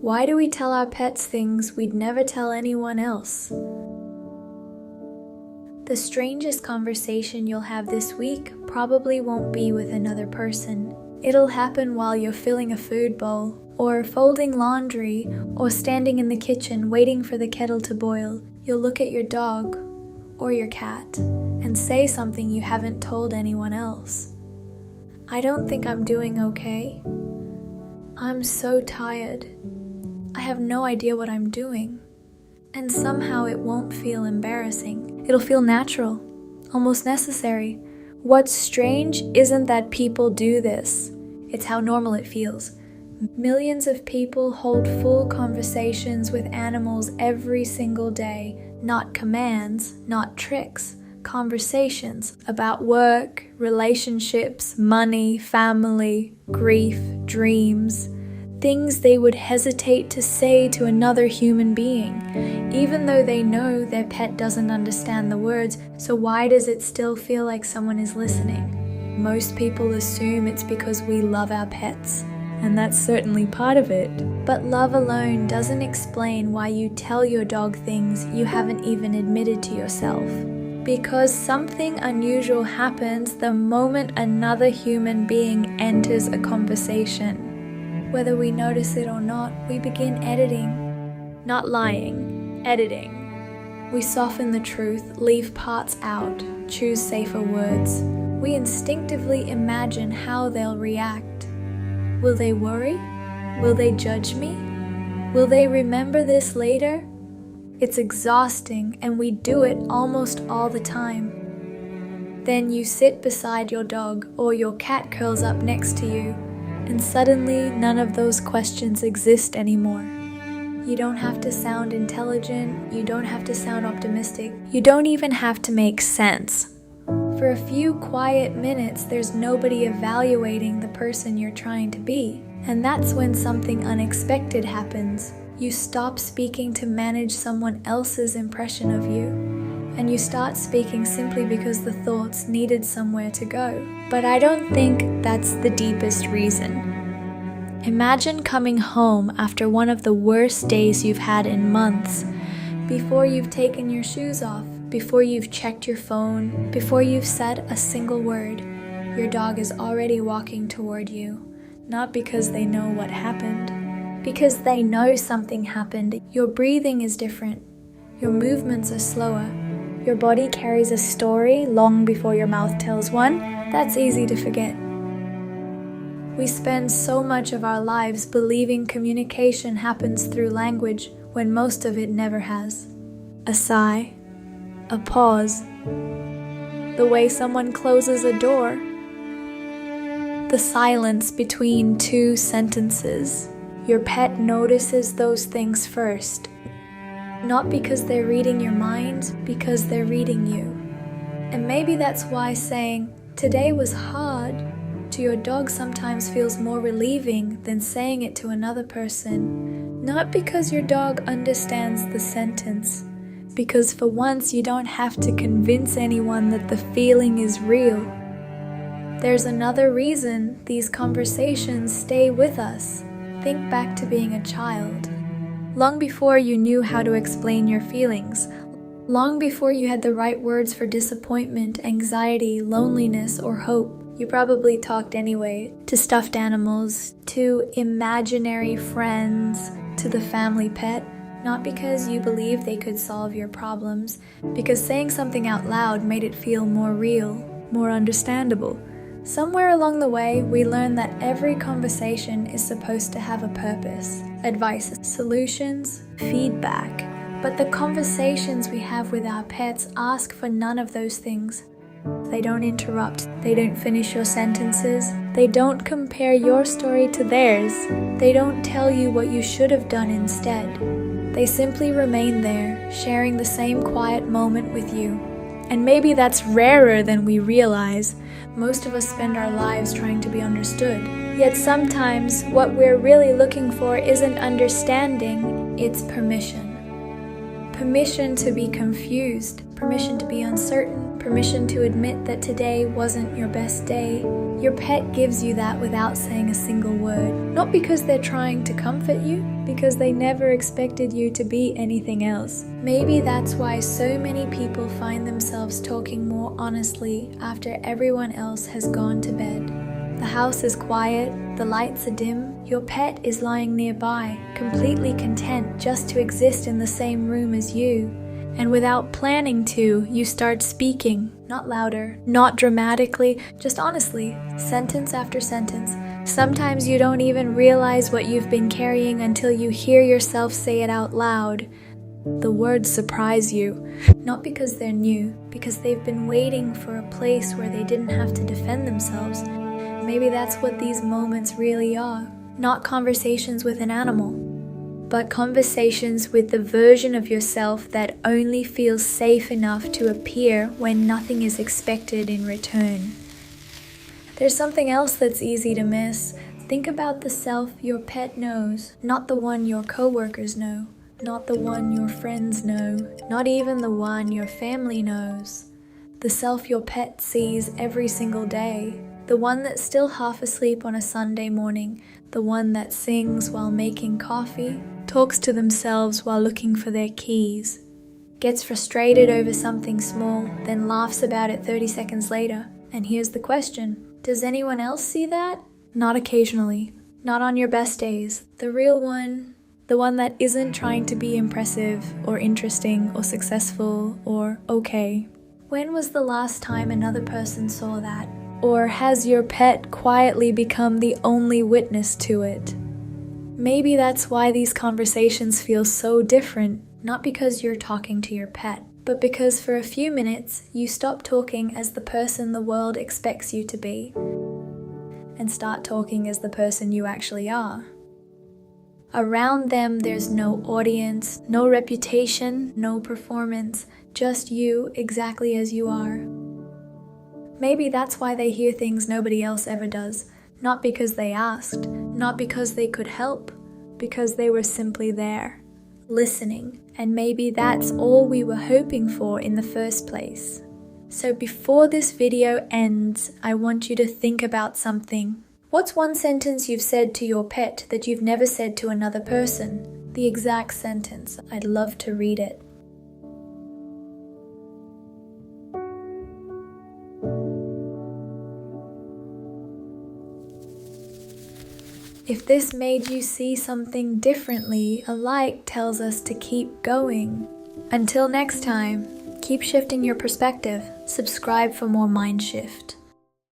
Why do we tell our pets things we'd never tell anyone else? The strangest conversation you'll have this week probably won't be with another person. It'll happen while you're filling a food bowl, or folding laundry, or standing in the kitchen waiting for the kettle to boil. You'll look at your dog, or your cat, and say something you haven't told anyone else. I don't think I'm doing okay. I'm so tired. I have no idea what I'm doing. And somehow it won't feel embarrassing. It'll feel natural, almost necessary. What's strange isn't that people do this. It's how normal it feels. Millions of people hold full conversations with animals every single day. Not commands, not tricks. Conversations about work, relationships, money, family, grief, dreams. Things they would hesitate to say to another human being, even though they know their pet doesn't understand the words, so why does it still feel like someone is listening? Most people assume it's because we love our pets, and that's certainly part of it. But love alone doesn't explain why you tell your dog things you haven't even admitted to yourself. Because something unusual happens the moment another human being enters a conversation. Whether we notice it or not, we begin editing. Not lying, editing. We soften the truth, leave parts out, choose safer words. We instinctively imagine how they'll react. Will they worry? Will they judge me? Will they remember this later? It's exhausting, and we do it almost all the time. Then you sit beside your dog, or your cat curls up next to you, and suddenly none of those questions exist anymore. You don't have to sound intelligent, you don't have to sound optimistic, you don't even have to make sense. For a few quiet minutes, there's nobody evaluating the person you're trying to be. And that's when something unexpected happens. You stop speaking to manage someone else's impression of you, and you start speaking simply because the thoughts needed somewhere to go. But I don't think that's the deepest reason. Imagine coming home after one of the worst days you've had in months, before you've taken your shoes off, before you've checked your phone, before you've said a single word. Your dog is already walking toward you, not because they know what happened, because they know something happened. Your breathing is different. Your movements are slower. Your body carries a story long before your mouth tells one. That's easy to forget. We spend so much of our lives believing communication happens through language when most of it never has. A sigh, a pause, the way someone closes a door, the silence between two sentences. Your pet notices those things first. Not because they're reading your mind, because they're reading you. And maybe that's why saying, "Today was hard," to your dog sometimes feels more relieving than saying it to another person. Not because your dog understands the sentence, because for once you don't have to convince anyone that the feeling is real. There's another reason these conversations stay with us. Think back to being a child. Long before you knew how to explain your feelings, long before you had the right words for disappointment, anxiety, loneliness, or hope, you probably talked anyway, to stuffed animals, to imaginary friends, to the family pet, not because you believed they could solve your problems, because saying something out loud made it feel more real, more understandable. Somewhere along the way, we learned that every conversation is supposed to have a purpose, advice, solutions, feedback. But the conversations we have with our pets ask for none of those things. They don't interrupt, they don't finish your sentences, they don't compare your story to theirs, they don't tell you what you should have done instead. They simply remain there, sharing the same quiet moment with you. And maybe that's rarer than we realize. Most of us spend our lives trying to be understood. Yet sometimes what we're really looking for isn't understanding, it's permission. Permission to be confused, permission to be uncertain, permission to admit that today wasn't your best day. Your pet gives you that without saying a single word. Not because they're trying to comfort you, because they never expected you to be anything else. Maybe that's why so many people find themselves talking more honestly after everyone else has gone to bed. The house is quiet, the lights are dim, your pet is lying nearby, completely content just to exist in the same room as you. And without planning to, you start speaking, not louder, not dramatically, just honestly, sentence after sentence. Sometimes you don't even realize what you've been carrying until you hear yourself say it out loud. The words surprise you, not because they're new, because they've been waiting for a place where they didn't have to defend themselves. Maybe that's what these moments really are. Not conversations with an animal, but conversations with the version of yourself that only feels safe enough to appear when nothing is expected in return. There's something else that's easy to miss. Think about the self your pet knows, not the one your coworkers know, not the one your friends know, not even the one your family knows. The self your pet sees every single day. The one that's still half asleep on a Sunday morning, the one that sings while making coffee, talks to themselves while looking for their keys, gets frustrated over something small, then laughs about it 30 seconds later. And here's the question, does anyone else see that? Not occasionally, not on your best days. The real one, the one that isn't trying to be impressive or interesting or successful or okay. When was the last time another person saw that? Or has your pet quietly become the only witness to it? Maybe that's why these conversations feel so different, not because you're talking to your pet, but because for a few minutes you stop talking as the person the world expects you to be, and start talking as the person you actually are. Around them there's no audience, no reputation, no performance, just you exactly as you are. Maybe that's why they hear things nobody else ever does. Not because they asked, not because they could help, because they were simply there, listening. And maybe that's all we were hoping for in the first place. So before this video ends, I want you to think about something. What's one sentence you've said to your pet that you've never said to another person? The exact sentence. I'd love to read it. If this made you see something differently, a like tells us to keep going. Until next time, keep shifting your perspective. Subscribe for more Mind Shift.